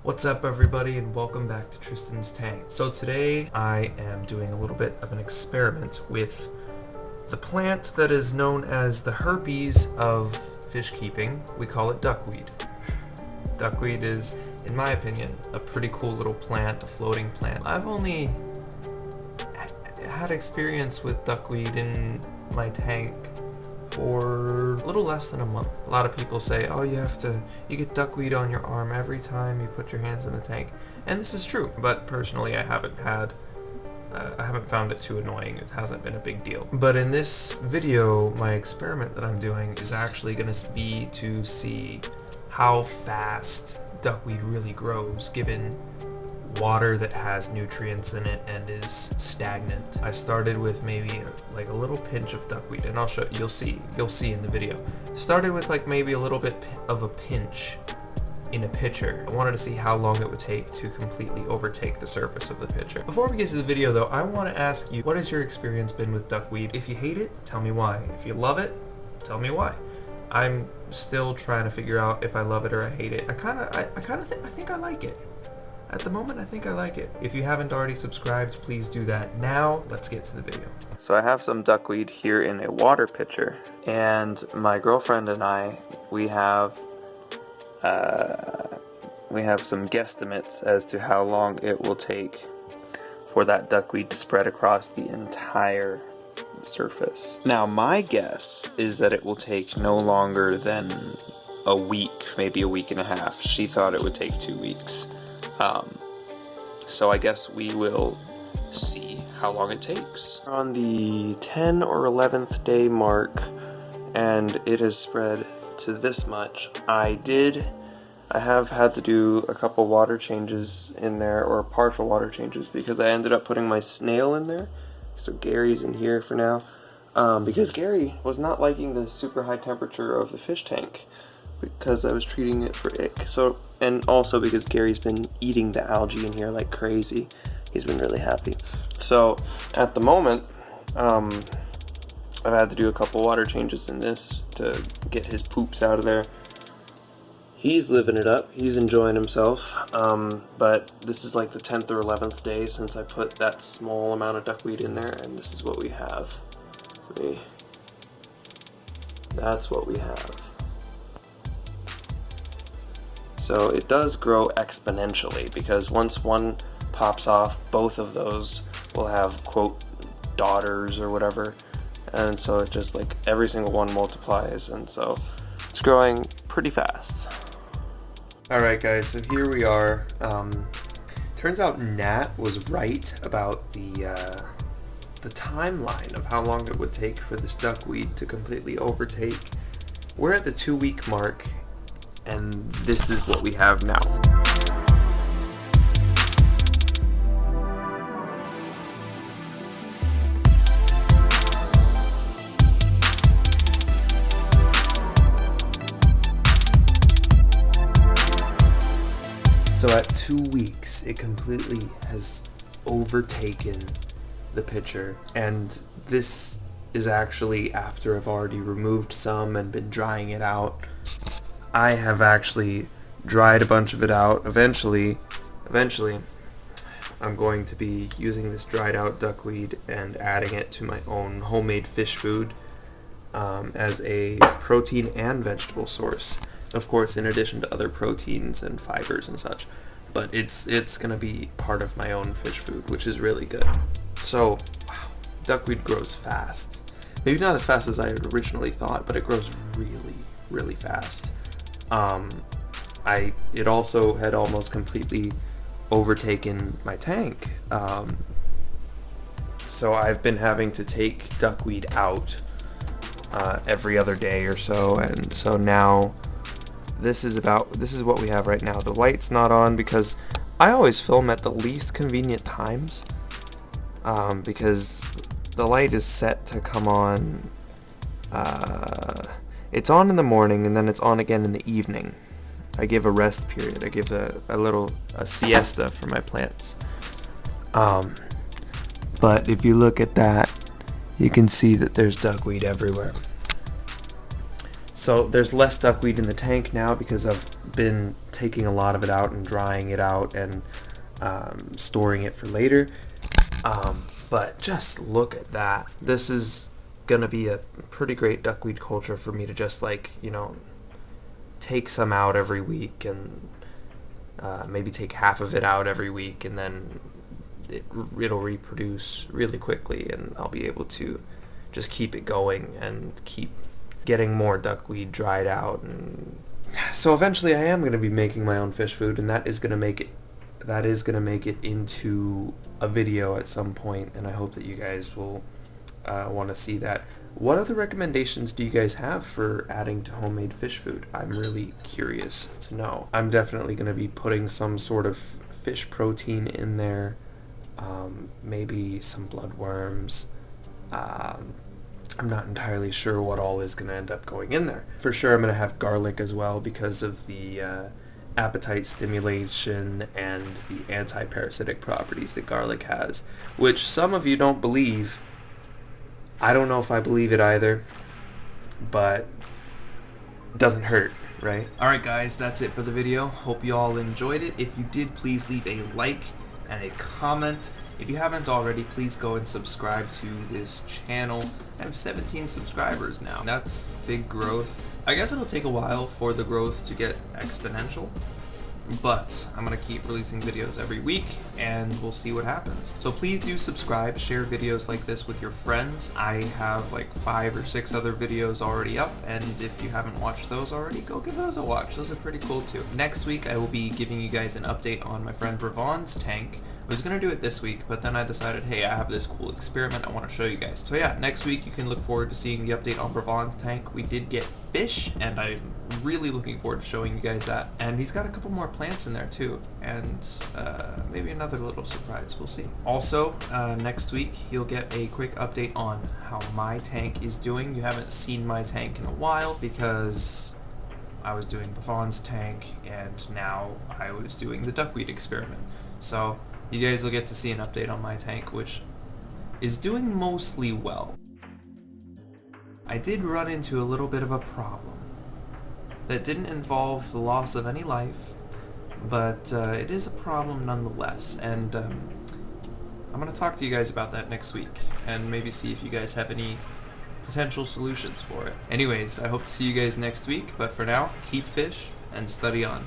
What's up everybody and welcome back to Tristan's Tank. So today I am doing a little bit of an experiment with the plant that is known as the herpes of fish keeping. We call it duckweed. Duckweed is, in my opinion, a pretty cool little plant, a floating plant. I've only had experience with duckweed in my tank for a little less than a month. A lot of people say, oh, you get duckweed on your arm every time you put your hands in the tank. And this is true, but personally I haven't found it too annoying. It hasn't been a big deal. But in this video, my experiment that I'm doing is actually going to be to see how fast duckweed really grows given water that has nutrients in it and is stagnant. I started with maybe like a little pinch of duckweed, and you'll see in the video. Started with like maybe a little bit of a pinch in a pitcher. I wanted to see how long it would take to completely overtake the surface of the pitcher. Before we get to the video though, I want to ask you, what has your experience been with duckweed? If you hate it, tell me why. If you love it, tell me why. I'm still trying to figure out if I love it or I hate it. I think I like it. At the moment, I think I like it. If you haven't already subscribed, please do that. Now, let's get to the video. So I have some duckweed here in a water pitcher, and my girlfriend and I, we have some guesstimates as to how long it will take for that duckweed to spread across the entire surface. Now, my guess is that it will take no longer than a week, maybe a week and a half. She thought it would take 2 weeks. So I guess we will see how long it takes. We're on the 10 or 11th day mark, and it has spread to this much. I have had to do a couple water changes in there, or partial water changes, because I ended up putting my snail in there. So Gary's in here for now, because Gary was not liking the super high temperature of the fish tank, because I was treating it for ick. And also because Gary's been eating the algae in here like crazy. He's been really happy. So at the moment, I've had to do a couple water changes in this to get his poops out of there. He's living it up. He's enjoying himself. But this is like the 10th or 11th day since I put that small amount of duckweed in there, and this is what we have. That's what we have. So it does grow exponentially, because once one pops off, both of those will have, quote, daughters or whatever. And so it just like every single one multiplies, and so it's growing pretty fast. Alright guys, so here we are. Turns out Nat was right about the timeline of how long it would take for this duckweed to completely overtake. We're at the 2-week mark, and this is what we have now. So at 2 weeks, it completely has overtaken the pitcher, and this is actually after I've already removed some and been drying it out. I have actually dried a bunch of it out. Eventually, I'm going to be using this dried out duckweed and adding it to my own homemade fish food as a protein and vegetable source. Of course, in addition to other proteins and fibers and such. But it's going to be part of my own fish food, which is really good. So, wow, duckweed grows fast. Maybe not as fast as I had originally thought, but it grows really, really fast. It also had almost completely overtaken my tank. So I've been having to take duckweed out every other day or so, and so now this is what we have right now. The light's not on because I always film at the least convenient times, because the light is set to come on. It's on in the morning, and then it's on again in the evening. I give a rest period. I give a siesta for my plants. But if you look at that, you can see that there's duckweed everywhere. So there's less duckweed in the tank now because I've been taking a lot of it out and drying it out and storing it for later. But just look at that. This is gonna be a pretty great duckweed culture for me to just take some out every week and maybe take half of it out every week, and then it'll reproduce really quickly, and I'll be able to just keep it going and keep getting more duckweed dried out. And so eventually I am going to be making my own fish food, and that is going to make it into a video at some point, and I hope that you guys will want to see that. What other recommendations do you guys have for adding to homemade fish food? I'm really curious to know. I'm definitely going to be putting some sort of fish protein in there, maybe some bloodworms. I'm not entirely sure what all is going to end up going in there. For sure I'm going to have garlic as well because of the appetite stimulation and the anti-parasitic properties that garlic has, which some of you don't believe. I don't know if I believe it either, but it doesn't hurt, right? Alright guys, that's it for the video. Hope you all enjoyed it. If you did, please leave a like and a comment. If you haven't already, please go and subscribe to this channel. I have 17 subscribers now. That's big growth. I guess it'll take a while for the growth to get exponential, but I'm going to keep releasing videos every week, and we'll see what happens. So please do subscribe, share videos like this with your friends. I have like 5 or 6 other videos already up, and if you haven't watched those already, go give those a watch. Those are pretty cool too. Next week I will be giving you guys an update on my friend Bravon's tank. I was going to do it this week, but then I decided, hey, I have this cool experiment I want to show you guys. So yeah, next week you can look forward to seeing the update on Bravon's tank. We did get fish, and I'm really looking forward to showing you guys that. And he's got a couple more plants in there too, and maybe another little surprise, we'll see. Also, next week you'll get a quick update on how my tank is doing. You haven't seen my tank in a while because I was doing Bravon's tank, and now I was doing the duckweed experiment. So you guys will get to see an update on my tank, which is doing mostly well. I did run into a little bit of a problem that didn't involve the loss of any life, but it is a problem nonetheless, and I'm going to talk to you guys about that next week, and maybe see if you guys have any potential solutions for it. Anyways, I hope to see you guys next week, but for now, keep fish and study on.